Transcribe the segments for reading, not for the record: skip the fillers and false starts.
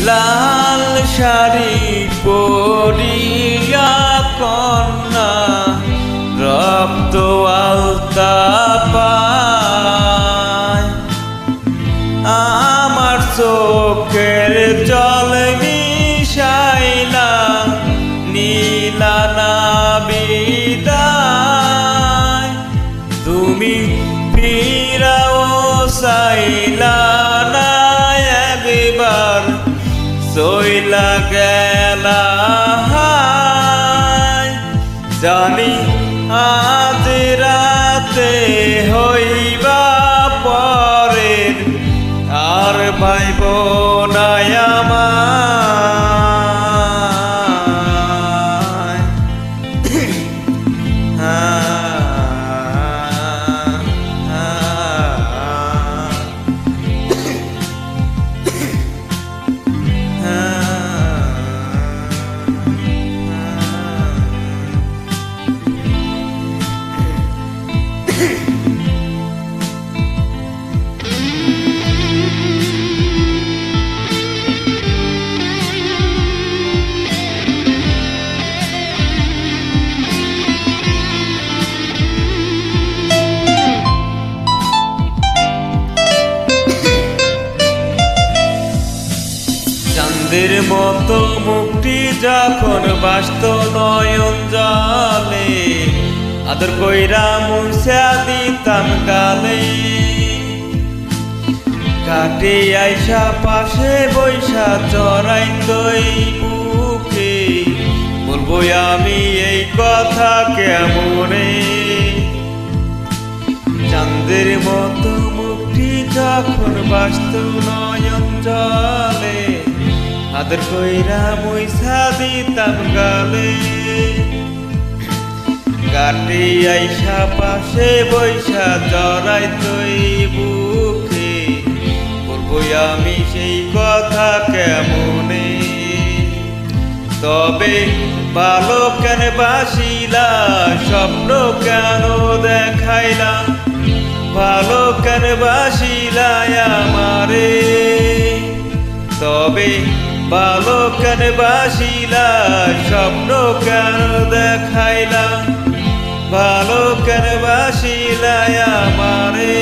লাল শাড়ি পরিয়া কন্যা রক্ত আলতা পায়, আমার চোখের জল মিশাইলা নীলা না বিদায়। তুমি ফিরাও চাইলা না একবার, চইলা গেলা হায়। জানি আজ রাতে হইবা পরের, আর পাইব না আমায়। চাঁদের মতো মুক্তি যখন বাস্ত নয়ন জলে, আদর কইরা মুছা দিতাম গালে। কাটে আইসা পাশে বৈশা চড়াই তৈ বুকে, বলবো আমি এই কথা কেমনে। চাঁদের মতো মুক্তি যখন বাস্ত নয়ন জলে, আদর কইরা মুছা দিতাম গালে। কাটে আইসা পাশে বৈশা জড়াই তৈ বুকে, বলবো আমি সেই কথা কেমনে। তবে ভালো কেন বাসিলা, স্বপ্ন কেন দেখাইলা, ভালো কেন বাসিলা আমারে। তবে ভালো কেন বাসিলা, স্বপ্ন কেন দেখাইলা, ভালো কেন বাসিলা আমারে।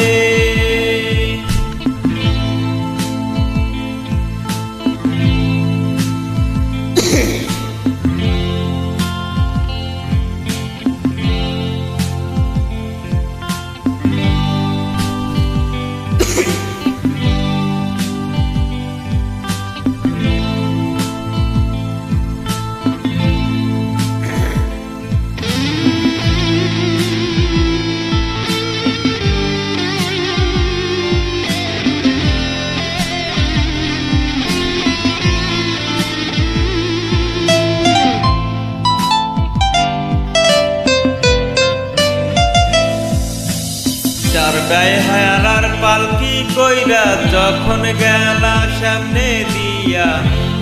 চার গায়ে হায়ালার পালকি কইরা যখন গেলা সামনে দিয়া,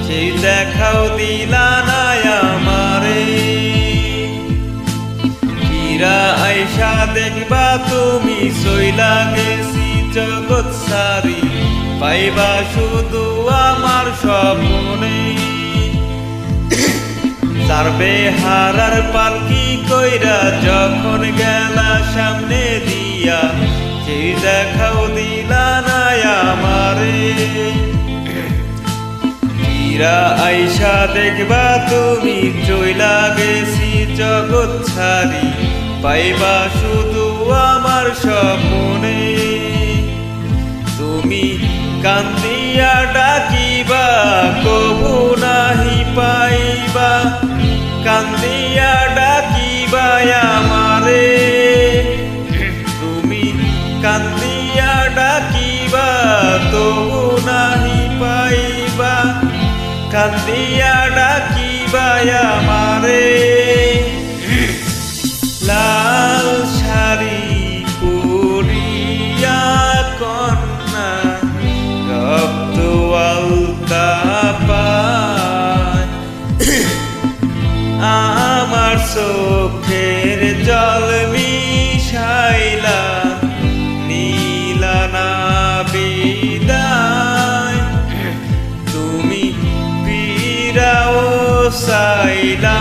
সেই দেখাও দিলা না আমারে। ফিরা আইসা দেখবা তুমি চইলা গেছি জগৎ সারি, পাইবা শুধু আমার স্বপ্নে। চারবে হারার পালকি কইরা যখন গেলা সামনে দিয়া, সেই দেখাও দিলা না আমারে। ফিরা আইসা দেখবা তুমি চইলা গেছি জগৎ ছাড়ি, পাইবা শুধু আমার স্বপ্নে। তুমি কান্দিয়া ডাকিবা কবু নাহি পাইবা, কান্দিয়া ডাকিবা আমারে। তুমি কান্দিয়া ডাকিবা তবু নাহি পাইবা, কান্দিয়া ডাকিবা আমারে। লাল শাড়ি পরিয়া কন্যা রক্ত আলতা পায়, চাইলা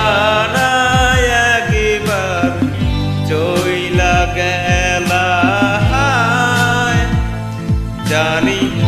না একবার চইলা গেলা জানি